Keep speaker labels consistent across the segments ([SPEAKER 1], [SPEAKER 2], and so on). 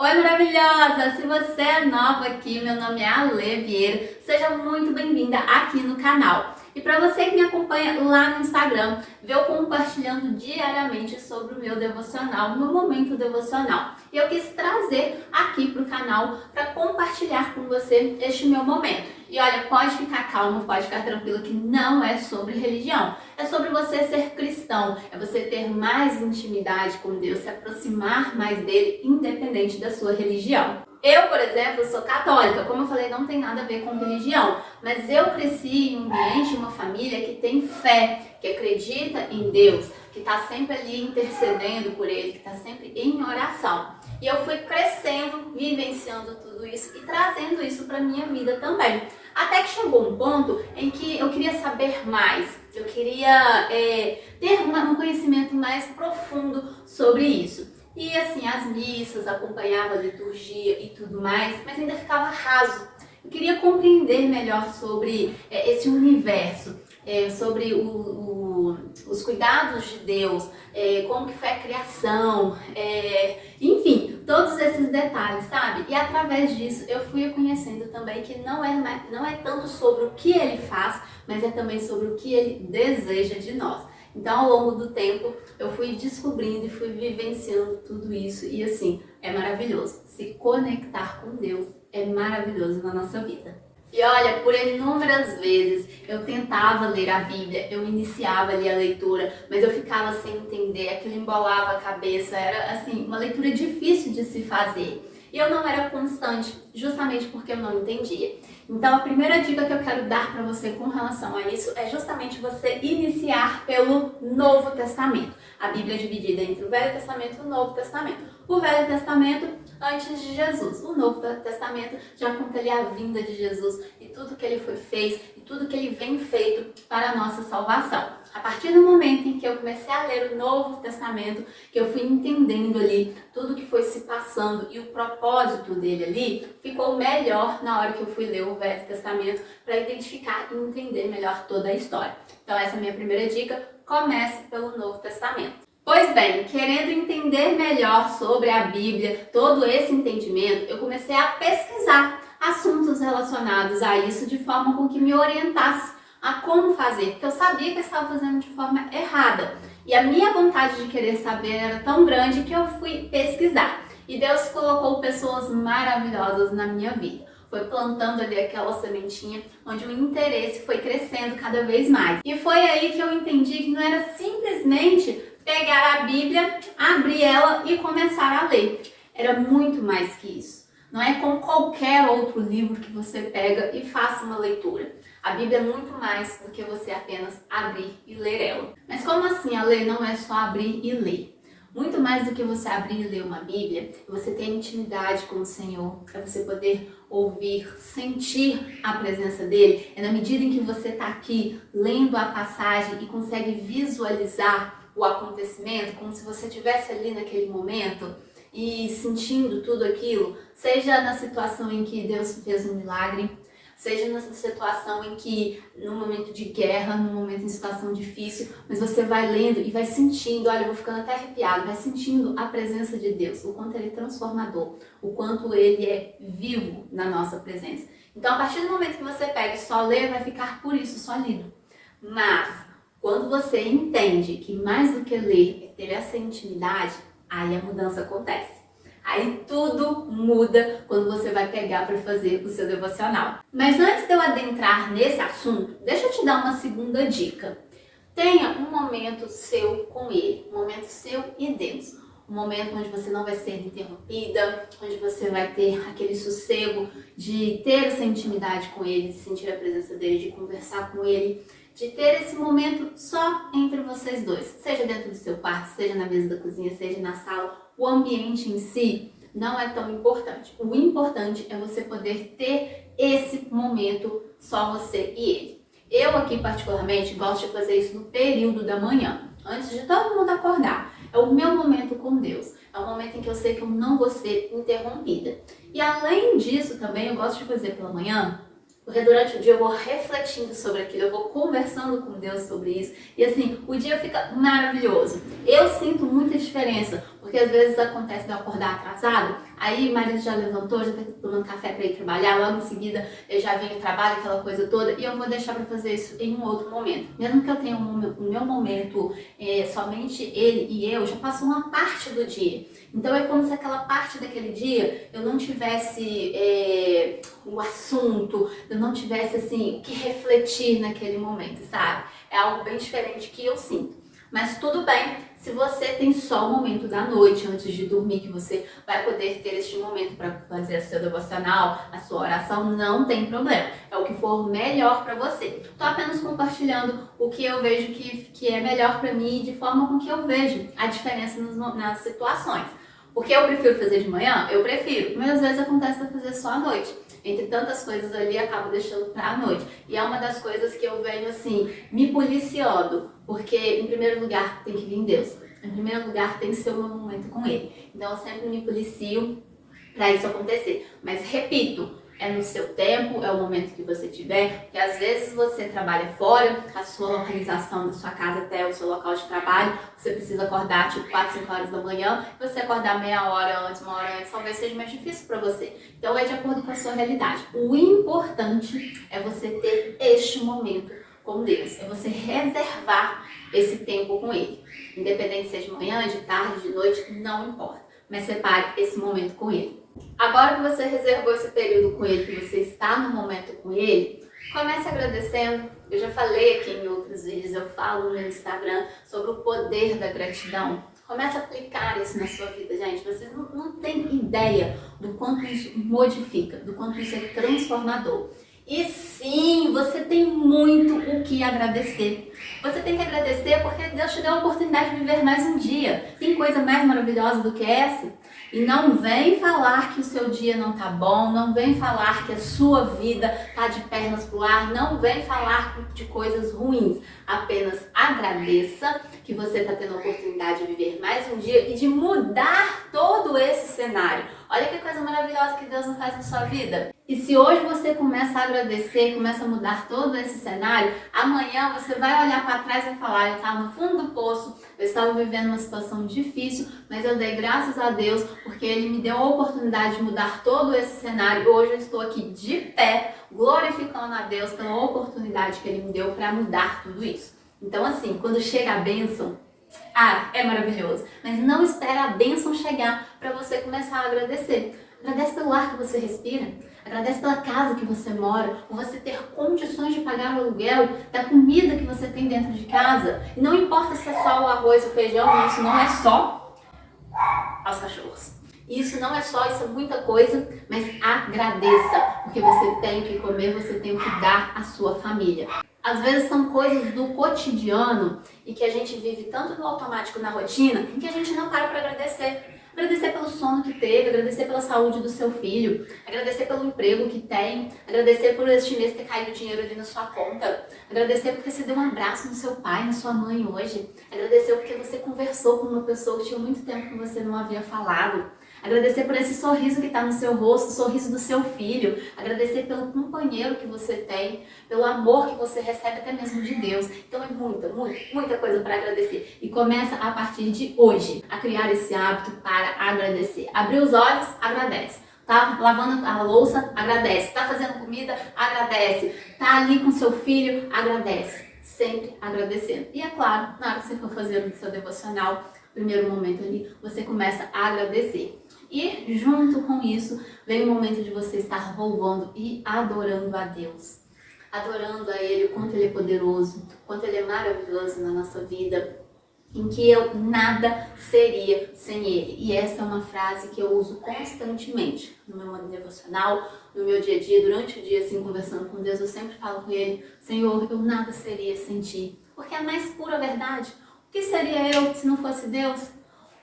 [SPEAKER 1] Oi, maravilhosa! Se você é nova aqui, meu nome é Ale Vieira, seja muito bem-vinda aqui no canal. E para você que me acompanha lá no Instagram, vê eu compartilhando diariamente sobre o meu devocional, o meu momento devocional. E eu quis trazer aqui para o canal para compartilhar com você este meu momento. E olha, pode ficar calmo, pode ficar tranquilo que não é sobre religião. É sobre você ser cristão, é você ter mais intimidade com Deus, se aproximar mais dele, independente da sua religião. Eu, por exemplo, sou católica, como eu falei, não tem nada a ver com religião, mas eu cresci em um ambiente, uma família que tem fé, que acredita em Deus, que está sempre ali intercedendo por Ele, que está sempre em oração. E eu fui crescendo, vivenciando tudo isso e trazendo isso para minha vida também. Até que chegou um ponto em que eu queria saber mais, eu queria ter um conhecimento mais profundo sobre isso. E assim, as missas, acompanhava a liturgia e tudo mais, mas ainda ficava raso. Eu queria compreender melhor sobre esse universo, sobre os cuidados de Deus, como que foi a criação, enfim, todos esses detalhes, sabe? E através disso eu fui conhecendo também que não é tanto sobre o que Ele faz, mas é também sobre o que Ele deseja de nós. Então, ao longo do tempo, eu fui descobrindo e fui vivenciando tudo isso e assim, é maravilhoso. Se conectar com Deus é maravilhoso na nossa vida. E olha, por inúmeras vezes eu tentava ler a Bíblia, eu iniciava ali a leitura, mas eu ficava sem entender, aquilo embolava a cabeça, era assim, uma leitura difícil de se fazer. E eu não era constante, justamente porque eu não entendia. Então a primeira dica que eu quero dar para você com relação a isso é justamente você iniciar pelo Novo Testamento. A Bíblia é dividida entre o Velho Testamento e o Novo Testamento. O Velho Testamento antes de Jesus. O Novo Testamento já conta ali a vinda de Jesus e tudo que ele fez e tudo que ele vem feito para a nossa salvação. A partir do momento em que eu comecei a ler o Novo Testamento, que eu fui entendendo ali tudo que foi se passando e o propósito dele ali, ficou melhor na hora que eu fui ler o Velho Testamento para identificar e entender melhor toda a história. Então essa é a minha primeira dica, comece pelo Novo Testamento. Pois bem, querendo entender melhor sobre a Bíblia, todo esse entendimento, eu comecei a pesquisar assuntos relacionados a isso de forma com que me orientasse a como fazer, porque eu sabia que eu estava fazendo de forma errada. E a minha vontade de querer saber era tão grande que eu fui pesquisar. E Deus colocou pessoas maravilhosas na minha vida. Foi plantando ali aquela sementinha, onde o interesse foi crescendo cada vez mais. E foi aí que eu entendi que não era simplesmente pegar a Bíblia, abrir ela e começar a ler. Era muito mais que isso. Não é como qualquer outro livro que você pega e faça uma leitura. A Bíblia é muito mais do que você apenas abrir e ler ela. Mas como assim a ler não é só abrir e ler? Muito mais do que você abrir e ler uma Bíblia, é você ter intimidade com o Senhor, é você poder ouvir, sentir a presença dele. É na medida em que você está aqui lendo a passagem e consegue visualizar o acontecimento, como se você estivesse ali naquele momento e sentindo tudo aquilo, seja na situação em que Deus fez um milagre, seja na situação em que, num momento de guerra, num momento em situação difícil, mas você vai lendo e vai sentindo, olha, eu vou ficando até arrepiado, vai sentindo a presença de Deus, o quanto Ele é transformador, o quanto Ele é vivo na nossa presença. Então, a partir do momento que você pega e só lê, vai ficar por isso, só lido. Mas, quando você entende que mais do que ler é ter essa intimidade, aí a mudança acontece. Aí tudo muda quando você vai pegar para fazer o seu devocional. Mas antes de eu adentrar nesse assunto, deixa eu te dar uma segunda dica. Tenha um momento seu com Ele, um momento seu e Deus. Um momento onde você não vai ser interrompida, onde você vai ter aquele sossego de ter essa intimidade com Ele, de sentir a presença dEle, de conversar com Ele, de ter esse momento só entre vocês dois. Seja dentro do seu quarto, seja na mesa da cozinha, seja na sala. O ambiente em si não é tão importante. O importante é você poder ter esse momento só você e Ele. Eu aqui particularmente gosto de fazer isso no período da manhã, antes de todo mundo acordar. É o meu momento com Deus. É o momento em que eu sei que eu não vou ser interrompida. E além disso também eu gosto de fazer pela manhã, porque durante o dia eu vou refletindo sobre aquilo, eu vou conversando com Deus sobre isso. E assim, o dia fica maravilhoso. Eu sinto muita diferença, Porque às vezes acontece de eu acordar atrasado, aí o marido já levantou, já tá tomando café para ir trabalhar, logo em seguida eu já venho trabalho, aquela coisa toda, e eu vou deixar para fazer isso em um outro momento. Mesmo que eu tenha o meu momento, somente ele e eu, já passou uma parte do dia. Então é como se aquela parte daquele dia eu não tivesse o assunto, eu não tivesse assim o que refletir naquele momento, sabe? É algo bem diferente que eu sinto. Mas tudo bem, se você tem só o momento da noite antes de dormir, que você vai poder ter este momento para fazer a sua devocional, a sua oração, não tem problema. É o que for melhor para você. Estou apenas compartilhando o que eu vejo que é melhor para mim, de forma com que eu vejo a diferença nas situações. Porque eu prefiro fazer de manhã? Eu prefiro, mas às vezes acontece de fazer só à noite. Entre tantas coisas ali, acabo deixando para a noite. E é uma das coisas que eu venho assim, me policiando. Porque, em primeiro lugar, tem que vir Deus. Em primeiro lugar, tem que ser o meu momento com Ele. Então, eu sempre me policio para isso acontecer. Mas, repito, é no seu tempo, é o momento que você tiver, porque às vezes você trabalha fora, a sua localização da sua casa até o seu local de trabalho, você precisa acordar tipo 4, 5 horas da manhã, e você acordar meia hora antes, uma hora antes, talvez seja mais difícil para você. Então é de acordo com a sua realidade. O importante é você ter este momento com Deus, é você reservar esse tempo com Ele. Independente se é de manhã, de tarde, de noite, não importa. Mas separe esse momento com Ele. Agora que você reservou esse período com Ele, que você está no momento com Ele, comece agradecendo. Eu já falei aqui em outros vídeos, eu falo no meu Instagram sobre o poder da gratidão. Comece a aplicar isso na sua vida, gente. Vocês não têm ideia do quanto isso modifica, do quanto isso é transformador. E sim, você tem muito o que agradecer. Você tem que agradecer porque Deus te deu a oportunidade de viver mais um dia. Tem coisa mais maravilhosa do que essa? E não vem falar que o seu dia não tá bom, não vem falar que a sua vida tá de pernas pro ar, não vem falar de coisas ruins. Apenas agradeça que você tá tendo a oportunidade de viver mais um dia e de mudar todo esse cenário. Olha que coisa maravilhosa que Deus não faz na sua vida. E se hoje você começa a agradecer, começa a mudar todo esse cenário, amanhã você vai olhar para trás e falar, eu estava no fundo do poço, eu estava vivendo uma situação difícil, mas eu dei graças a Deus porque Ele me deu a oportunidade de mudar todo esse cenário. Hoje eu estou aqui de pé, glorificando a Deus pela oportunidade que Ele me deu para mudar tudo isso. Então assim, quando chega a bênção, é maravilhoso, mas não espera a bênção chegar para você começar a agradecer. Agradece pelo ar que você respira, agradece pela casa que você mora, por você ter condições de pagar o aluguel, da comida que você tem dentro de casa. E não importa se é só o arroz, o feijão, isso não é só aos cachorros. Isso não é só, isso é muita coisa, mas agradeça, porque você tem que comer, você tem que dar à sua família. Às vezes são coisas do cotidiano e que a gente vive tanto no automático, na rotina, em que a gente não para para agradecer. Agradecer pelo sono que teve, agradecer pela saúde do seu filho, agradecer pelo emprego que tem, agradecer por este mês ter caído dinheiro ali na sua conta, agradecer porque você deu um abraço no seu pai, na sua mãe hoje, agradecer porque você conversou com uma pessoa que tinha muito tempo que você não havia falado, agradecer por esse sorriso que está no seu rosto, o sorriso do seu filho, agradecer pelo companheiro que você tem, pelo amor que você recebe até mesmo de Deus. Então é muita coisa para agradecer. E começa a partir de hoje a criar esse hábito para agradecer. Abrir os olhos, agradece. Tá lavando a louça, agradece. Tá fazendo comida, agradece. Tá ali com seu filho, agradece. Sempre agradecendo. E é claro, na hora que você for fazer o seu devocional, primeiro momento ali, você começa a agradecer. E junto com isso, vem o momento de você estar louvando e adorando a Deus. Adorando a Ele, o quanto Ele é poderoso, o quanto Ele é maravilhoso na nossa vida, em que eu nada seria sem Ele. E essa é uma frase que eu uso constantemente no meu modo devocional, no meu dia a dia, durante o dia, assim, conversando com Deus, eu sempre falo com Ele, Senhor, eu nada seria sem Ti. Porque é a mais pura verdade. O que seria eu se não fosse Deus?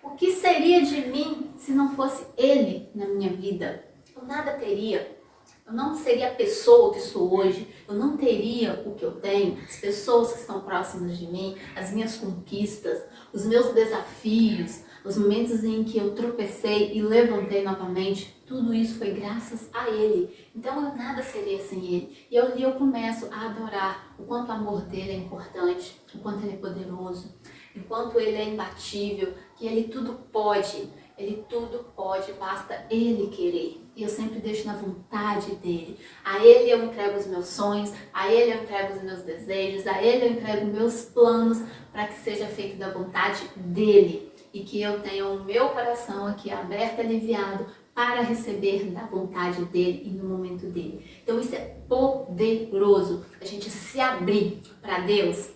[SPEAKER 1] O que seria de mim se não fosse Ele na minha vida? Eu nada teria. Eu não seria a pessoa que sou hoje. Eu não teria o que eu tenho. As pessoas que estão próximas de mim, as minhas conquistas, os meus desafios, os momentos em que eu tropecei e levantei novamente. Tudo isso foi graças a Ele. Então eu nada seria sem Ele. E eu começo a adorar o quanto o amor dele é importante, o quanto Ele é poderoso, enquanto Ele é imbatível, que Ele tudo pode. Ele tudo pode, basta Ele querer. E eu sempre deixo na vontade dEle. A Ele eu entrego os meus sonhos, a Ele eu entrego os meus desejos, a Ele eu entrego meus planos para que seja feito da vontade dEle. E que eu tenha o meu coração aqui aberto e aliviado para receber da vontade dEle e no momento dEle. Então isso é poderoso. A gente se abrir para Deus,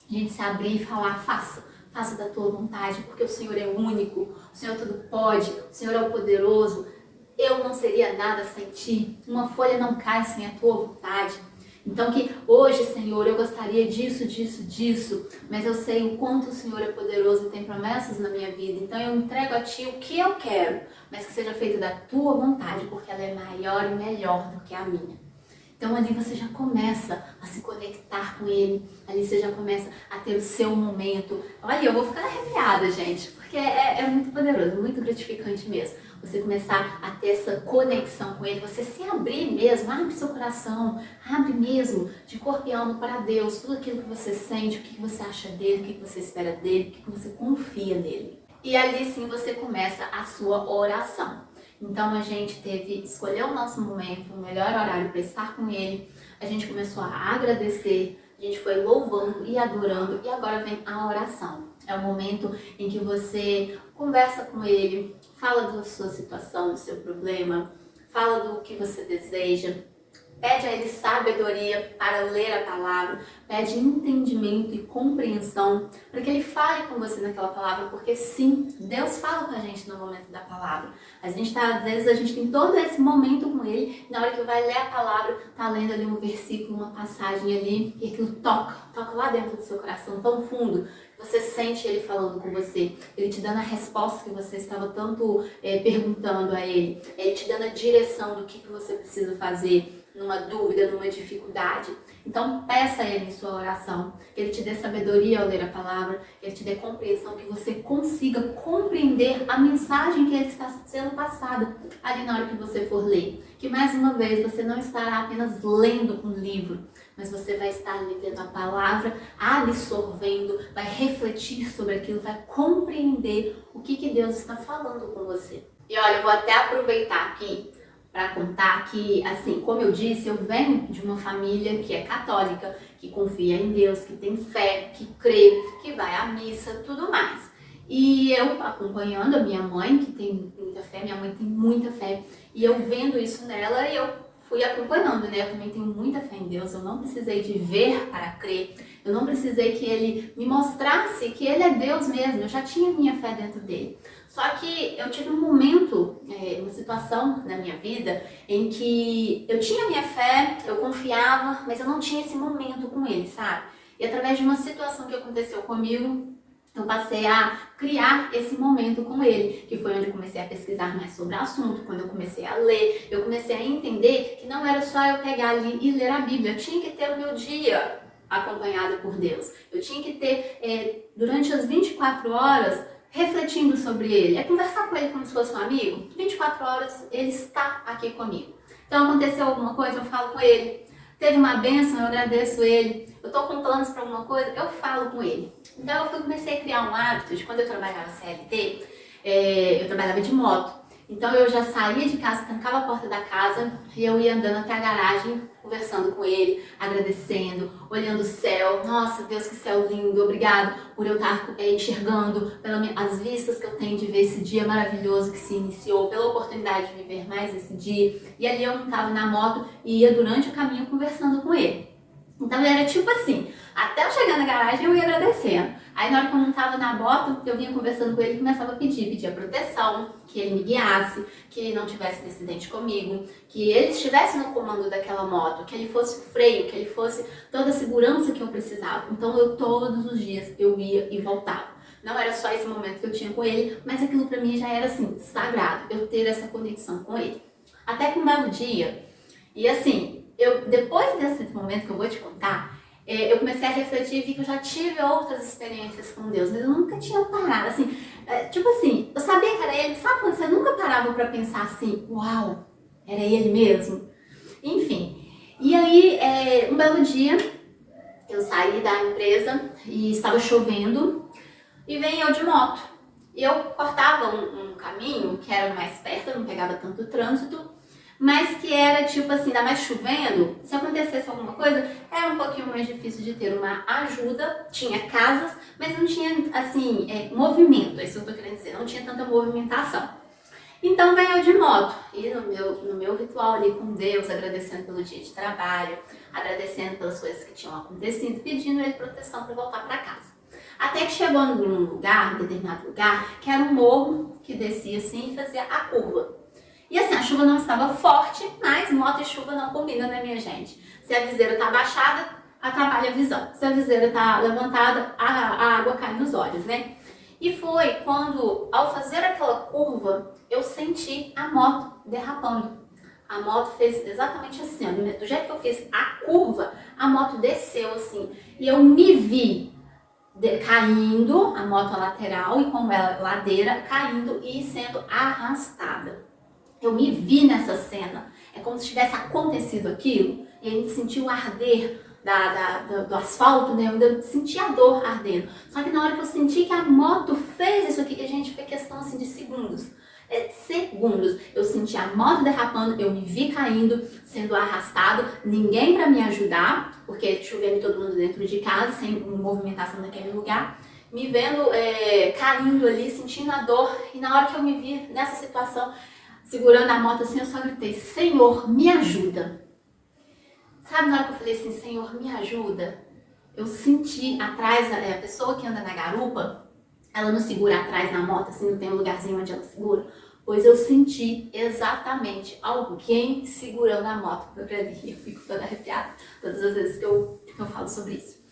[SPEAKER 1] a gente se abrir e falar, faça da tua vontade, porque o Senhor é único, o Senhor tudo pode, o Senhor é o poderoso. Eu não seria nada sem ti, uma folha não cai sem a tua vontade. Então que hoje, Senhor, eu gostaria disso, mas eu sei o quanto o Senhor é poderoso e tem promessas na minha vida. Então eu entrego a ti o que eu quero, mas que seja feito da tua vontade, porque ela é maior e melhor do que a minha. Então ali você já começa a se conectar com Ele, ali você já começa a ter o seu momento. Olha, eu vou ficar arrepiada, gente, porque é muito poderoso, muito gratificante mesmo. Você começar a ter essa conexão com Ele, você se abrir mesmo, abre seu coração, abre mesmo de corpo e alma para Deus, tudo aquilo que você sente, o que você acha dEle, o que você espera dEle, o que você confia nele. E ali sim você começa a sua oração. Então a gente escolheu o nosso momento, o melhor horário para estar com Ele. A gente começou a agradecer, a gente foi louvando e adorando e agora vem a oração. É o momento em que você conversa com Ele, fala da sua situação, do seu problema, fala do que você deseja. Pede a Ele sabedoria para ler a palavra, pede entendimento e compreensão para que Ele fale com você naquela palavra, porque sim, Deus fala com a gente no momento da palavra. Às vezes a gente tem todo esse momento com Ele, e na hora que vai ler a palavra, tá lendo ali um versículo, uma passagem ali, e aquilo toca lá dentro do seu coração, tão fundo. Você sente Ele falando com você, Ele te dando a resposta que você estava tanto perguntando a Ele te dando a direção do que você precisa fazer numa dúvida, numa dificuldade. Então peça a Ele em sua oração, que Ele te dê sabedoria ao ler a palavra, que Ele te dê compreensão, que você consiga compreender a mensagem que Ele está sendo passada ali na hora que você for ler. Que mais uma vez você não estará apenas lendo um livro, mas você vai estar ali lendo a palavra, absorvendo, vai refletir sobre aquilo, vai compreender o que Deus está falando com você. E olha, eu vou até aproveitar aqui para contar que, assim, como eu disse, eu venho de uma família que é católica, que confia em Deus, que tem fé, que crê, que vai à missa, tudo mais. E eu acompanhando a minha mãe, que tem muita fé, minha mãe tem muita fé, e eu vendo isso nela, eu fui acompanhando, né? Eu também tenho muita fé em Deus, eu não precisei de ver para crer, eu não precisei que Ele me mostrasse que Ele é Deus mesmo, eu já tinha minha fé dentro dele. Só que eu tive um momento, uma situação na minha vida em que eu tinha minha fé, eu confiava, mas eu não tinha esse momento com Ele, sabe? E através de uma situação que aconteceu comigo, eu passei a criar esse momento com Ele, que foi onde eu comecei a pesquisar mais sobre o assunto, quando eu comecei a ler, eu comecei a entender que não era só eu pegar ali e ler a Bíblia, eu tinha que ter o meu dia acompanhado por Deus. Eu tinha que ter, durante as 24 horas, refletindo sobre Ele, é conversar com Ele como se fosse um amigo. 24 horas Ele está aqui comigo. Então aconteceu alguma coisa, eu falo com Ele. Teve uma bênção, eu agradeço Ele. Eu estou com planos para alguma coisa, eu falo com Ele. Então eu comecei a criar um hábito de quando eu trabalhava CLT, eu trabalhava de moto. Então eu já saía de casa, trancava a porta da casa e eu ia andando até a garagem, conversando com Ele, agradecendo, olhando o céu. Nossa, Deus, que céu lindo, obrigado por eu estar enxergando as vistas que eu tenho de ver esse dia maravilhoso que se iniciou, pela oportunidade de viver mais esse dia. E ali eu estava na moto e ia durante o caminho conversando com Ele. Então era tipo assim, até eu chegar na garagem eu ia agradecendo. Aí na hora que eu não estava na moto, eu vinha conversando com Ele e começava a pedir a proteção, que Ele me guiasse, que Ele não tivesse acidente comigo, que Ele estivesse no comando daquela moto, que Ele fosse o freio, que Ele fosse toda a segurança que eu precisava. Então eu todos os dias eu ia e voltava. Não era só esse momento que eu tinha com Ele, mas aquilo para mim já era assim, sagrado, eu ter essa conexão com Ele. Até que um belo dia, e assim, depois desse momento que eu vou te contar, eu comecei a refletir e vi que eu já tive outras experiências com Deus, mas eu nunca tinha parado, assim, tipo assim, eu sabia que era Ele, sabe quando você nunca parava pra pensar assim, uau, era Ele mesmo? Enfim, e aí, um belo dia, eu saí da empresa e estava chovendo e vem eu de moto.
[SPEAKER 2] E eu cortava um caminho que era mais perto, eu não pegava tanto trânsito, mas que era tipo assim, ainda mais chovendo, se acontecesse alguma coisa, era um pouquinho mais difícil de ter uma ajuda. Tinha casas, mas não tinha assim, movimento, é isso que eu tô querendo dizer, não tinha tanta movimentação. Então venho eu de moto, e no meu ritual ali com Deus, agradecendo pelo dia de trabalho, agradecendo pelas coisas que tinham acontecido, pedindo ele proteção para voltar para casa. Até que chegou num lugar, um determinado lugar, que era um morro que descia assim e fazia a curva. E assim, a chuva não estava forte, mas moto e chuva não combinam, né, minha gente? Se a viseira tá abaixada, atrapalha a visão. Se a viseira tá levantada, a água cai nos olhos, né? E foi quando, ao fazer aquela curva, eu senti a moto derrapando. A moto fez exatamente assim, ó, do jeito que eu fiz a curva, a moto desceu assim. E eu me vi caindo, a moto lateral e com ela ladeira, caindo e sendo arrastada. Eu me vi nessa cena. É como se tivesse acontecido aquilo e a gente sentiu o arder do asfalto, né? Eu ainda senti a dor ardendo. Só que na hora que eu senti que a moto fez isso aqui, que a gente foi questão assim de segundos. Segundos. Eu senti a moto derrapando, eu me vi caindo, sendo arrastado, ninguém para me ajudar, porque chovendo todo mundo dentro de casa, sem movimentação naquele lugar. Me vendo caindo ali, sentindo a dor. E na hora que eu me vi nessa situação, segurando a moto assim, eu só gritei: Senhor, me ajuda. Sabe, na hora que eu falei assim, Senhor, me ajuda, eu senti atrás, a pessoa que anda na garupa, ela não segura atrás na moto, assim, não tem um lugarzinho onde ela segura, pois eu senti exatamente alguém segurando a moto pra mim. Eu fico toda arrepiada todas as vezes que eu falo sobre isso.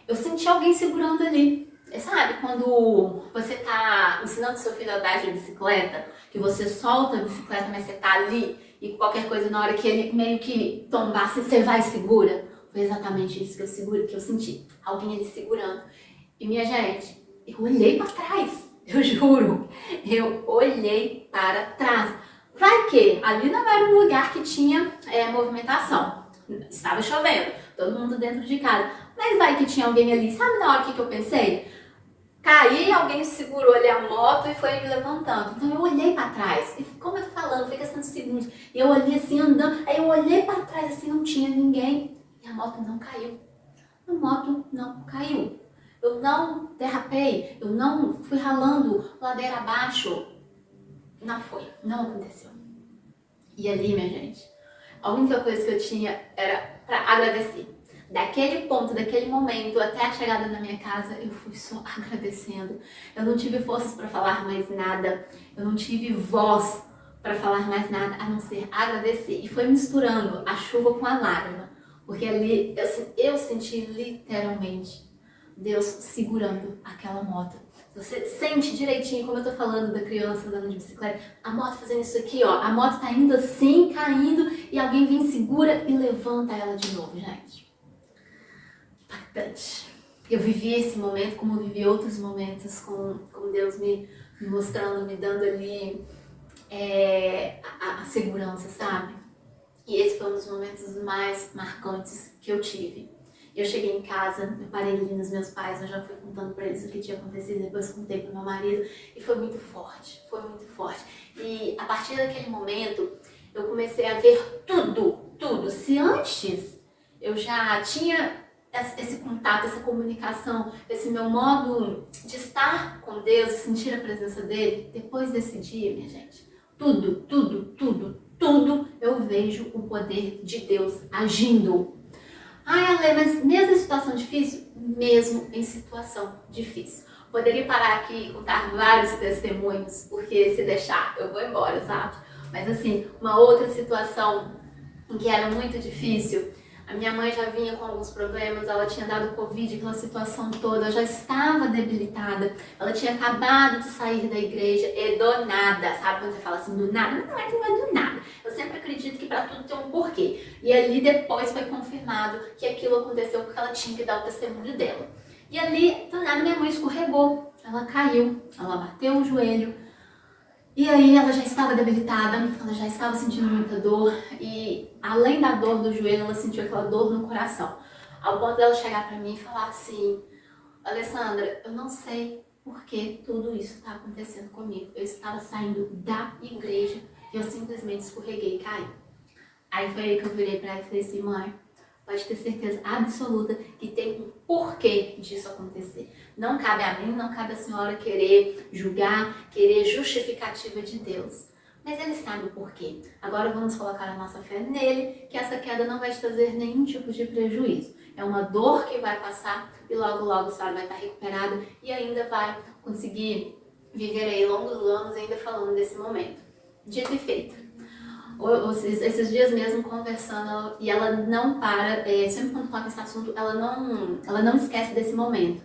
[SPEAKER 2] Eu senti alguém segurando ali. Sabe, quando você tá ensinando seu filho a andar de bicicleta, que você solta a bicicleta, mas você tá ali, e qualquer coisa na hora que ele meio que tombar, você vai e segura? Foi exatamente isso que eu senti. Alguém ali segurando. E minha gente, eu olhei para trás, eu juro. Eu olhei para trás. Vai que ali não era um lugar que tinha movimentação. Estava chovendo, todo mundo dentro de casa. Mas vai que tinha alguém ali. Sabe na hora que eu pensei? Caí, alguém segurou ali a moto e foi me levantando. Então eu olhei para trás. E como eu tô falando, foi questão de segundos. E eu olhei assim, andando. Aí eu olhei para trás assim, não tinha ninguém. E a moto não caiu. A moto não caiu. Eu não derrapei. Eu não fui ralando ladeira abaixo. Não foi. Não aconteceu. E ali, minha gente, a única coisa que eu tinha era para agradecer. Daquele ponto, daquele momento até a chegada na minha casa, eu fui só agradecendo. Eu não tive forças para falar mais nada, eu não tive voz para falar mais nada a não ser agradecer. E foi misturando a chuva com a lágrima, porque ali eu senti literalmente Deus segurando aquela moto. Você sente direitinho, como eu tô falando da criança andando de bicicleta, a moto fazendo isso aqui, ó. A moto tá indo assim, caindo, e alguém vem, segura e levanta ela de novo, gente. Impactante. Eu vivi esse momento como eu vivi outros momentos, com Deus me mostrando, me dando ali a segurança, sabe? E esse foi um dos momentos mais marcantes que eu tive. Eu cheguei em casa, eu parei ali nos meus pais, eu já fui contando pra eles o que tinha acontecido, depois contei pro meu marido, e foi muito forte, foi muito forte. E a partir daquele momento, eu comecei a ver tudo. Se antes eu já tinha esse contato, essa comunicação, esse meu modo de estar com Deus e sentir a presença dele, depois desse dia, minha gente, tudo eu vejo o poder de Deus agindo. Ai, Ale, mas mesmo em situação difícil? Mesmo em situação difícil. Poderia parar aqui e contar vários testemunhos, porque se deixar eu vou embora, sabe? Mas assim, uma outra situação em que era muito difícil, a minha mãe já vinha com alguns problemas, ela tinha dado Covid, aquela situação toda, já estava debilitada, ela tinha acabado de sair da igreja e do nada, sabe quando você fala assim, do nada? Não é do nada. Eu sempre acredito que para tudo tem um porquê. E ali depois foi confirmado que aquilo aconteceu porque ela tinha que dar o testemunho dela. E ali, do nada, minha mãe escorregou, ela caiu, ela bateu o joelho, e aí ela já estava debilitada, ela já estava sentindo muita dor e além da dor do joelho, ela sentiu aquela dor no coração. Ao ponto dela chegar para mim e falar assim, Alessandra, eu não sei por que tudo isso está acontecendo comigo. Eu estava saindo da igreja e eu simplesmente escorreguei e caí. Aí foi aí que eu virei para ela e falei assim, mãe, pode ter certeza absoluta que tem um porquê disso acontecer. Não cabe a mim, não cabe a senhora querer julgar, querer justificativa de Deus. Mas ele sabe o porquê. Agora vamos colocar a nossa fé nele, que essa queda não vai te trazer nenhum tipo de prejuízo. É uma dor que vai passar e logo, logo a senhora vai estar recuperada e ainda vai conseguir viver aí longos anos ainda falando desse momento. Dito e feito. Esses dias mesmo conversando, e ela não para, sempre quando toca esse assunto, ela não esquece desse momento.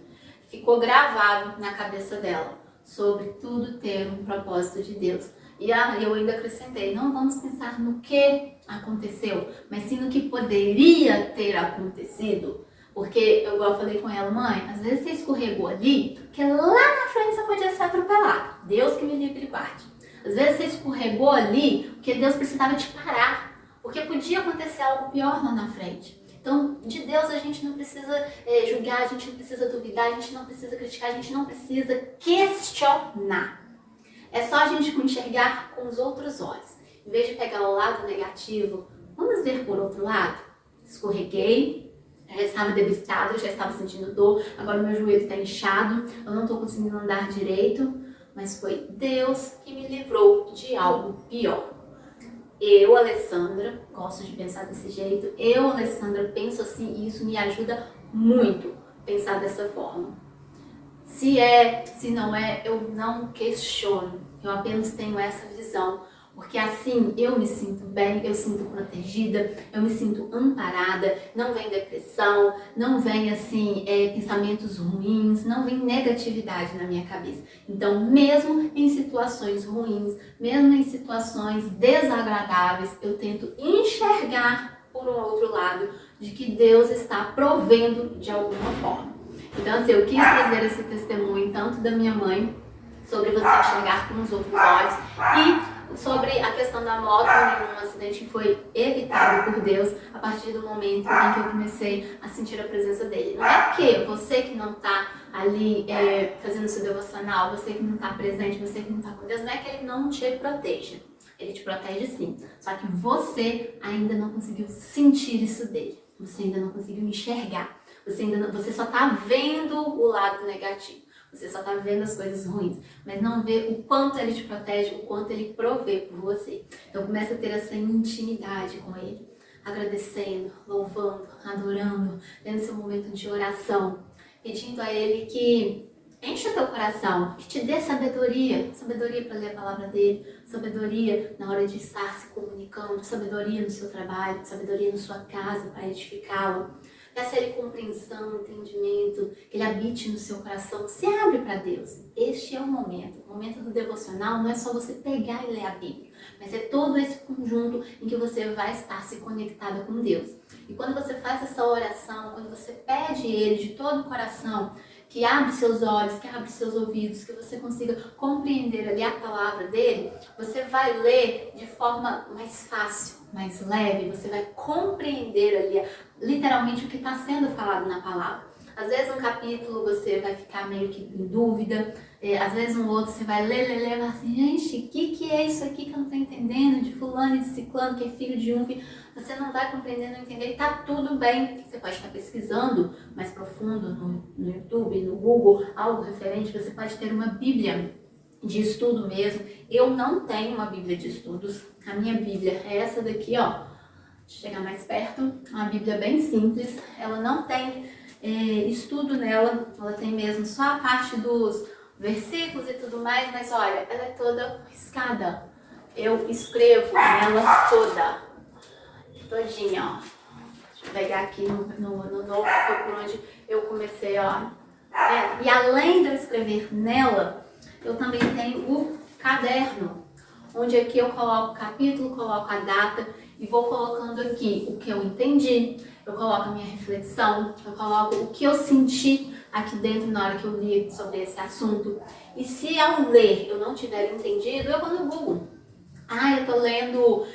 [SPEAKER 2] Ficou gravado na cabeça dela, sobre tudo ter um propósito de Deus. E eu ainda acrescentei, não vamos pensar no que aconteceu, mas sim no que poderia ter acontecido. Porque eu falei com ela, mãe, às vezes você escorregou ali, porque lá na frente você podia ser atropelado. Deus que me livre e guarde. Às vezes você escorregou ali, porque Deus precisava te parar. Porque podia acontecer algo pior lá na frente. Então, de Deus a gente não precisa julgar, a gente não precisa duvidar, a gente não precisa criticar, a gente não precisa questionar. É só a gente enxergar com os outros olhos. Em vez de pegar o lado negativo, vamos ver por outro lado. Escorreguei, já estava debilitado, já estava sentindo dor, agora meu joelho está inchado, eu não estou conseguindo andar direito, mas foi Deus que me livrou de algo pior. Eu, Alessandra, gosto de pensar desse jeito, eu, Alessandra, penso assim e isso me ajuda muito a pensar dessa forma. Se é, se não é, eu não questiono, eu apenas tenho essa visão, porque assim eu me sinto bem, eu sinto protegida, eu me sinto amparada, não vem depressão, não vem assim, pensamentos ruins, não vem negatividade na minha cabeça. Então, mesmo em situações ruins, mesmo em situações desagradáveis, eu tento enxergar por um outro lado de que Deus está provendo de alguma forma. Então, assim, eu quis trazer esse testemunho tanto da minha mãe, sobre você enxergar com os outros olhos, e sobre a questão da moto, um acidente que foi evitado por Deus a partir do momento em que eu comecei a sentir a presença dele. Não é que você que não está ali fazendo seu devocional, você que não está presente, você que não está com Deus, não é que ele não te proteja. Ele te protege sim, só que você ainda não conseguiu sentir isso dele, você ainda não conseguiu enxergar. Você só está vendo o lado negativo, você só está vendo as coisas ruins, mas não vê o quanto ele te protege, o quanto ele provê por você. Então começa a ter essa intimidade com ele, agradecendo, louvando, adorando, tendo seu momento de oração, pedindo a ele que enche o teu coração, que te dê sabedoria para ler a palavra dele, sabedoria na hora de estar se comunicando, sabedoria no seu trabalho, sabedoria na sua casa para edificá-lo. Peça a ele compreensão, entendimento, que ele habite no seu coração. Se abre para Deus. Este é o momento. O momento do devocional não é só você pegar e ler a Bíblia, mas é todo esse conjunto em que você vai estar se conectada com Deus. E quando você faz essa oração, quando você pede Ele de todo o coração, que abre seus olhos, que abre seus ouvidos, que você consiga compreender ali a palavra dele, você vai ler de forma mais fácil, mais leve, você vai compreender ali literalmente o que está sendo falado na palavra. Às vezes um capítulo você vai ficar meio que em dúvida, às vezes um outro você vai ler e vai assim, gente, o que é isso aqui que eu não estou entendendo, de fulano e de ciclano, que é filho de um, você não vai compreendendo, não entender, e tá tudo bem. Você pode estar pesquisando mais profundo no YouTube, no Google, algo referente, você pode ter uma Bíblia de estudo mesmo. Eu não tenho uma Bíblia de estudos, a minha Bíblia é essa daqui, ó, deixa eu chegar mais perto, uma Bíblia bem simples, ela não tem estudo nela, ela tem mesmo só a parte dos versículos e tudo mais, mas olha, ela é toda riscada. Eu escrevo nela todinha, ó. Deixa eu pegar aqui no novo, que foi por onde eu comecei, ó. E além de eu escrever nela, eu também tenho o caderno, onde aqui eu coloco o capítulo, coloco a data e vou colocando aqui o que eu entendi, eu coloco a minha reflexão, eu coloco o que eu senti aqui dentro na hora que eu li sobre esse assunto. E se ao ler eu não tiver entendido, eu vou no Google. Eu tô lendo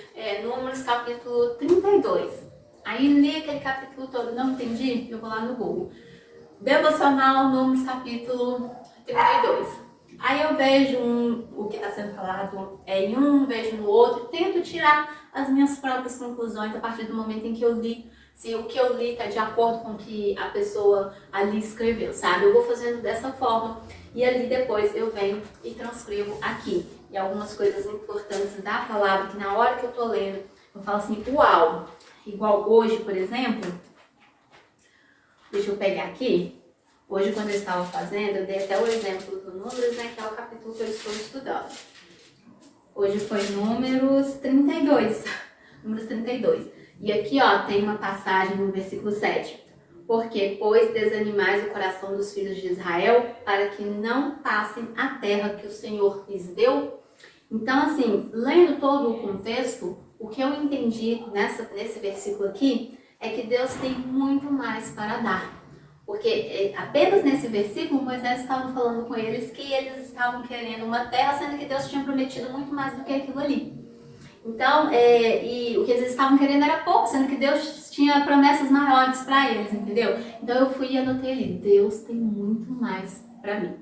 [SPEAKER 2] Números capítulo 32. Aí li aquele capítulo todo, não entendi, eu vou lá no Google. Devocional Números capítulo 32. Aí eu vejo o que está sendo falado em um, vejo no outro, tento tirar as minhas próprias conclusões a partir do momento em que eu li, se o que eu li está de acordo com o que a pessoa ali escreveu, sabe? Eu vou fazendo dessa forma e ali depois eu venho e transcrevo aqui. E algumas coisas importantes da palavra que na hora que eu tô lendo, eu falo assim, uau! Igual hoje, por exemplo, deixa eu pegar aqui. Hoje, quando eu estava fazendo, eu dei até o exemplo do Números, né, que é o capítulo que eu estou estudando. Hoje foi Números 32. Números 32. E aqui, ó, tem uma passagem no versículo 7. Porque, pois, desanimais o coração dos filhos de Israel, para que não passem a terra que o Senhor lhes deu. Então, assim, lendo todo o contexto, o que eu entendi nesse versículo aqui é que Deus tem muito mais para dar. Porque apenas nesse versículo, Moisés estava falando com eles que eles estavam querendo uma terra, sendo que Deus tinha prometido muito mais do que aquilo ali. Então, e o que eles estavam querendo era pouco, sendo que Deus tinha promessas maiores para eles, entendeu? Então eu fui e anotei ali, Deus tem muito mais para mim.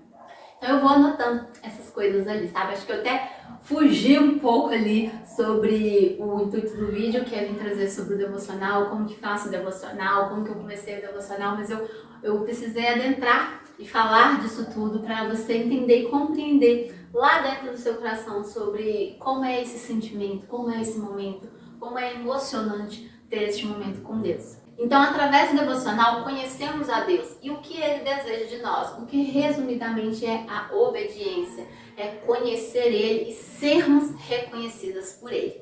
[SPEAKER 2] Então eu vou anotando essas coisas ali, sabe? Acho que eu até fugi um pouco ali sobre o intuito do vídeo, que é vir trazer sobre o devocional, como que faço o devocional, como que eu comecei o devocional, mas eu precisei adentrar e falar disso tudo para você entender e compreender lá dentro do seu coração sobre como é esse sentimento, como é esse momento, como é emocionante ter este momento com Deus. Então, através do devocional, conhecemos a Deus e o que Ele deseja de nós, o que resumidamente é a obediência, é conhecer Ele e sermos reconhecidas por Ele.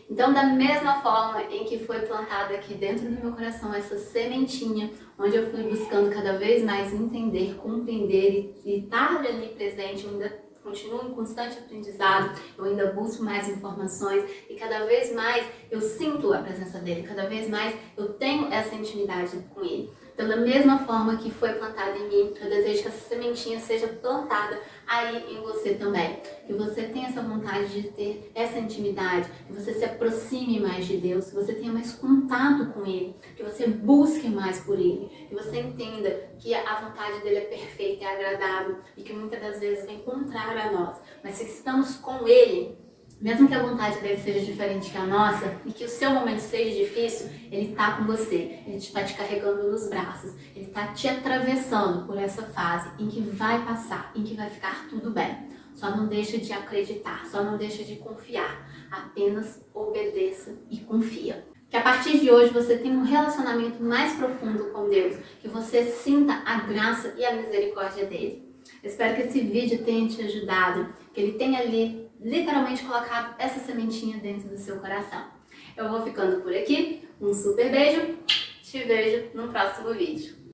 [SPEAKER 2] Então, da mesma forma em que foi plantada aqui dentro do meu coração essa sementinha, onde eu fui buscando cada vez mais entender, compreender e estar ali presente, eu ainda continuo em constante aprendizado, eu ainda busco mais informações e cada vez mais eu sinto a presença dele, cada vez mais eu tenho essa intimidade com ele. Então, da mesma forma que foi plantada em mim, eu desejo que essa sementinha seja plantada aí em você também. Que você tenha essa vontade de ter essa intimidade, que você se aproxime mais de Deus, que você tenha mais contato com Ele, que você busque mais por Ele, que você entenda que a vontade dele é perfeita e agradável e que muitas das vezes vem contrário a nós. Mas se estamos com Ele, mesmo que a vontade dele seja diferente que a nossa e que o seu momento seja difícil, ele está com você, ele está te carregando nos braços, ele está te atravessando por essa fase em que vai passar, em que vai ficar tudo bem. Só não deixa de acreditar, só não deixa de confiar, apenas obedeça e confia. Que a partir de hoje você tenha um relacionamento mais profundo com Deus, que você sinta a graça e a misericórdia dele. Eu espero que esse vídeo tenha te ajudado, que ele tenha ali literalmente colocado essa sementinha dentro do seu coração. Eu vou ficando por aqui, um super beijo, te vejo no próximo vídeo.